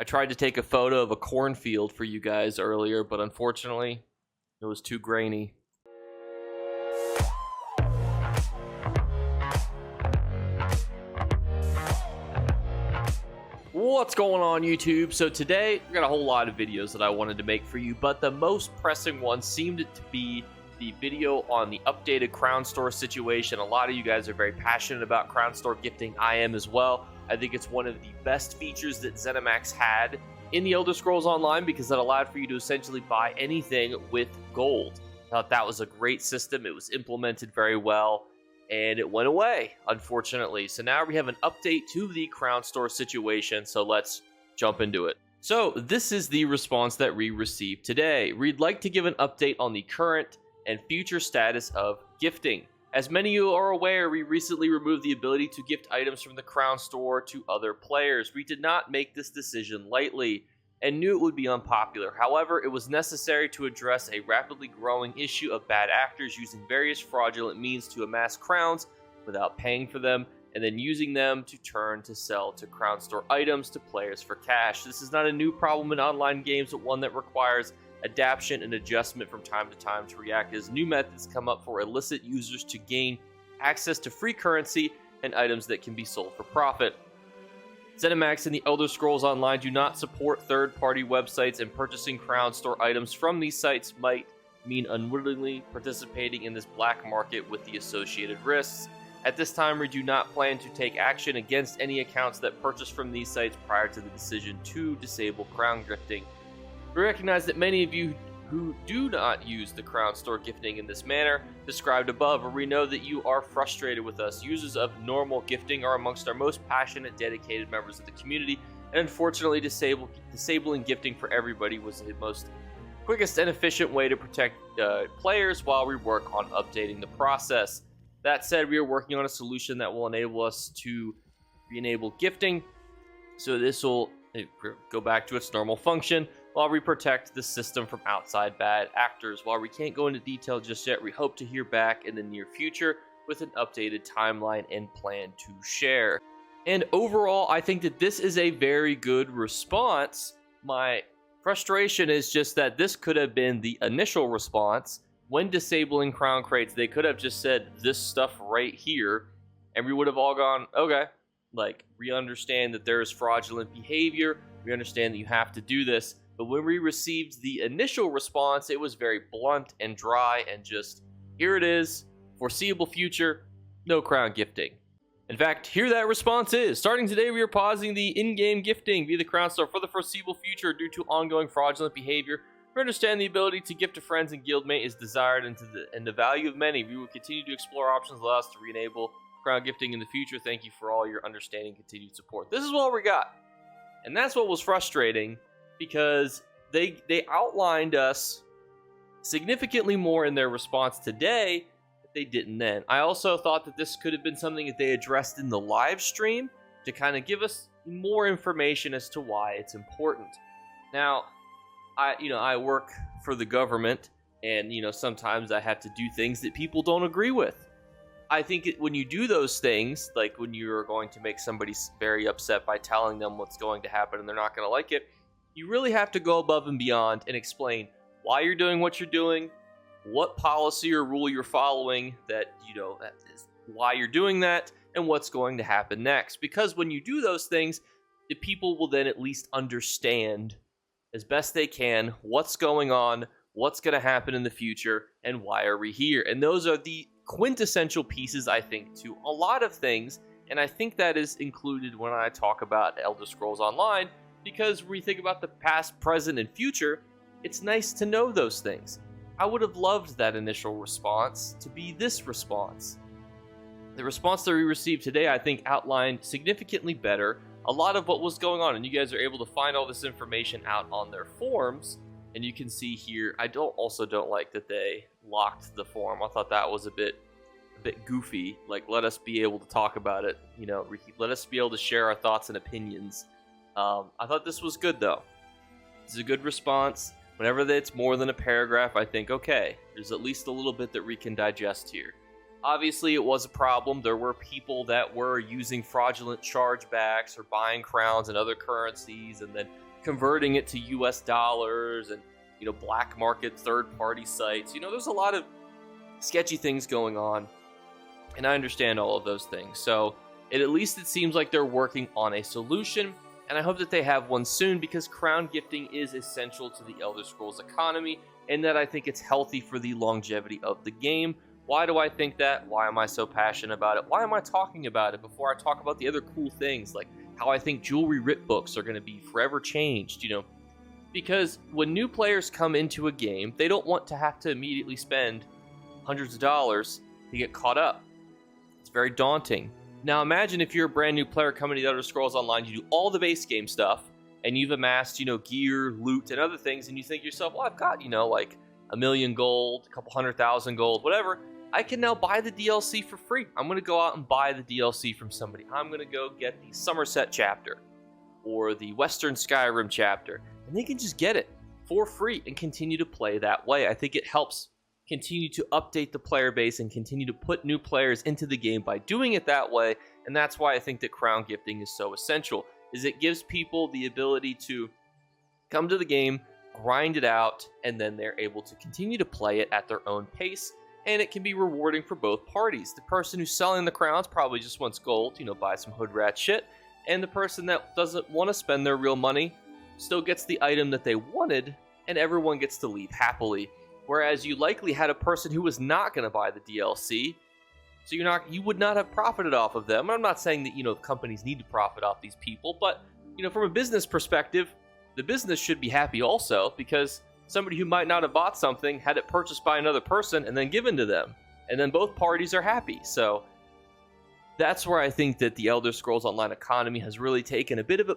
I tried to take a photo of a cornfield for you guys earlier, but unfortunately, it was too grainy. What's going on, YouTube? So today, we got a whole lot of videos that I wanted to make for you, but the most pressing one seemed to be the video on the updated Crown Store situation. A lot of you guys are very passionate about Crown Store gifting. I am as well. I think it's one of the best features that ZeniMax had in the Elder Scrolls Online because it allowed for you to essentially buy anything with gold. I thought that was a great system. It was implemented very well, and it went away, unfortunately. So now we have an update to the Crown Store situation, so let's jump into it. So this is the response that we received today. We'd like to give an update on the current and future status of gifting. As many of you are aware, we recently removed the ability to gift items from the Crown Store to other players. We did not make this decision lightly and knew it would be unpopular. However, it was necessary to address a rapidly growing issue of bad actors using various fraudulent means to amass crowns without paying for them, and then using them to turn to sell to Crown Store items to players for cash. This is not a new problem in online games, but one that requires adaptation and adjustment from time to time to react as new methods come up for illicit users to gain access to free currency and items that can be sold for profit. ZeniMax and the Elder Scrolls Online do not support third-party websites, and purchasing Crown Store items from these sites might mean unwittingly participating in this black market with the associated risks. At this time, we do not plan to take action against any accounts that purchase from these sites prior to the decision to disable crown gifting. We recognize that many of you who do not use the Crown Store gifting in this manner described above, or we know that you are frustrated with us. Users of normal gifting are amongst our most passionate, dedicated members of the community, and unfortunately disabling gifting for everybody was the most quickest and efficient way to protect players while we work on updating the process. That said, we are working on a solution that will enable us to re-enable gifting, so this will go back to its normal function while we protect the system from outside bad actors. While we can't go into detail just yet, we hope to hear back in the near future with an updated timeline and plan to share. And overall, I think that this is a very good response. My frustration is just that this could have been the initial response. When disabling crown crates, they could have just said this stuff right here, and we would have all gone, okay, like, we understand that there is fraudulent behavior, we understand that you have to do this. But when we received the initial response, it was very blunt and dry and just, here it is, foreseeable future, no crown gifting. In fact, here that response is. Starting today, we are pausing the in-game gifting via the Crown Store for the foreseeable future due to ongoing fraudulent behavior. We understand the ability to gift to friends and guildmate is desired and the value of many. We will continue to explore options that allow us to re-enable crown gifting in the future. Thank you for all your understanding and continued support. This is what we got. And that's what was frustrating, because they outlined us significantly more in their response today that they didn't then. I also thought that this could have been something that they addressed in the live stream to kind of give us more information as to why it's important. Now, I work for the government, and sometimes I have to do things that people don't agree with. I think when you do those things, like when you're going to make somebody very upset by telling them what's going to happen and they're not going to like it, you really have to go above and beyond and explain why you're doing what you're doing, what policy or rule you're following, that is why you're doing that, and what's going to happen next. Because when you do those things, the people will then at least understand as best they can what's going on, what's going to happen in the future, and why are we here. And those are the quintessential pieces, I think, to a lot of things, and I think that is included when I talk about Elder Scrolls Online, because when you think about the past, present, and future, it's nice to know those things. I would have loved that initial response to be this response. The response that we received today, I think, outlined significantly better a lot of what was going on, and you guys are able to find all this information out on their forums. And you can see here, I also don't like that they locked the forum. I thought that was a bit goofy. Like, let us be able to talk about it. Let us be able to share our thoughts and opinions. I thought this was good, though. This is a good response. Whenever it's more than a paragraph, I think, okay, there's at least a little bit that we can digest here. Obviously, it was a problem. There were people that were using fraudulent chargebacks or buying crowns and other currencies and then converting it to US dollars and, black market third-party sites. There's a lot of sketchy things going on, and I understand all of those things. So at least it seems like they're working on a solution, and I hope that they have one soon, because crown gifting is essential to the Elder Scrolls economy, and that I think it's healthy for the longevity of the game. Why do I think that? Why am I so passionate about it? Why am I talking about it before I talk about the other cool things, like how I think jewelry rip books are going to be forever changed, Because when new players come into a game, they don't want to have to immediately spend hundreds of dollars to get caught up. It's very daunting. Now imagine if you're a brand new player coming to the Elder Scrolls Online, you do all the base game stuff, and you've amassed, gear, loot, and other things, and you think to yourself, well, I've got, like 1,000,000 gold, a couple 100,000 gold, whatever. I can now buy the DLC for free. I'm going to go out and buy the DLC from somebody. I'm going to go get the Somerset chapter or the Western Skyrim chapter, and they can just get it for free and continue to play that way. I think it helps continue to update the player base and continue to put new players into the game by doing it that way, and that's why I think that crown gifting is so essential, is it gives people the ability to come to the game, grind it out, and then they're able to continue to play it at their own pace, and it can be rewarding for both parties. The person who's selling the crowns probably just wants gold, buy some hood rat shit, and the person that doesn't want to spend their real money still gets the item that they wanted, and everyone gets to leave happily. Whereas you likely had a person who was not going to buy the DLC, so you would not have profited off of them. I'm not saying that companies need to profit off these people, but from a business perspective, the business should be happy also, because somebody who might not have bought something had it purchased by another person and then given to them, and then both parties are happy. So that's where I think that the Elder Scrolls Online economy has really taken a bit of a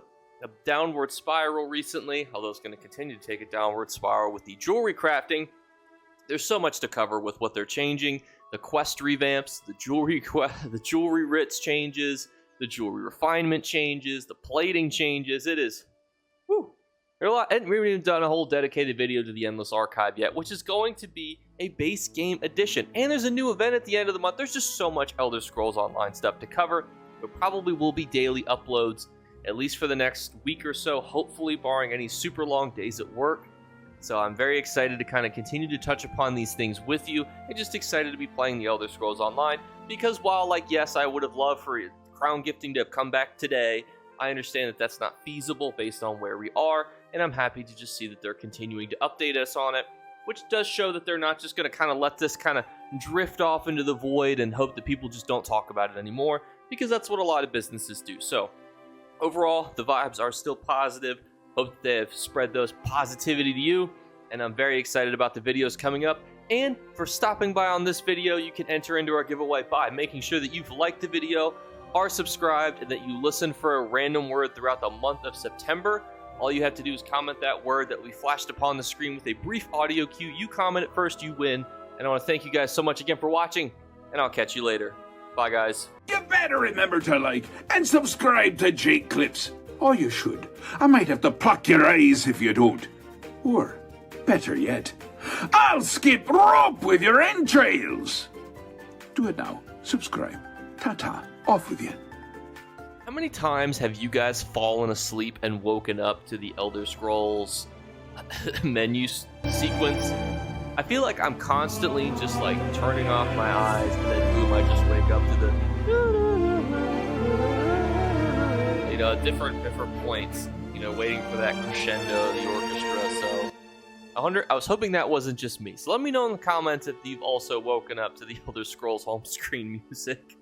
downward spiral recently, although it's going to continue to take a downward spiral with the jewelry crafting. There's so much to cover with what they're changing. The quest revamps, the jewelry writs changes, the jewelry refinement changes, the plating changes. It is, there's a lot, and we haven't even done a whole dedicated video to the Endless Archive yet, which is going to be a base game edition. And there's a new event at the end of the month. There's just so much Elder Scrolls Online stuff to cover. There probably will be daily uploads, at least for the next week or so, hopefully barring any super long days at work. So I'm very excited to kind of continue to touch upon these things with you, and just excited to be playing the Elder Scrolls Online, because while, yes, I would have loved for crown gifting to have come back today, I understand that that's not feasible based on where we are, and I'm happy to just see that they're continuing to update us on it, which does show that they're not just going to kind of let this kind of drift off into the void and hope that people just don't talk about it anymore, because that's what a lot of businesses do. So overall, the vibes are still positive. Hope that they've spread those positivity to you, and I'm very excited about the videos coming up. And for stopping by on this video, you can enter into our giveaway by making sure that you've liked the video, are subscribed, and that you listen for a random word throughout the month of September. All you have to do is comment that word that we flashed upon the screen with a brief audio cue. You comment it first, you win. And I want to thank you guys so much again for watching, and I'll catch you later. Bye, guys. You better remember to like and subscribe to Jake Clips. Or you should. I might have to pluck your eyes if you don't. Or, better yet, I'll skip rope with your entrails. Do it now. Subscribe. Ta-ta. Off with you. How many times have you guys fallen asleep and woken up to the Elder Scrolls menu sequence? I feel like I'm constantly just turning off my eyes, and then boom, I just wake up to the different points, waiting for that crescendo, the orchestra. So I was hoping that wasn't just me. So let me know in the comments if you've also woken up to the Elder Scrolls home screen music.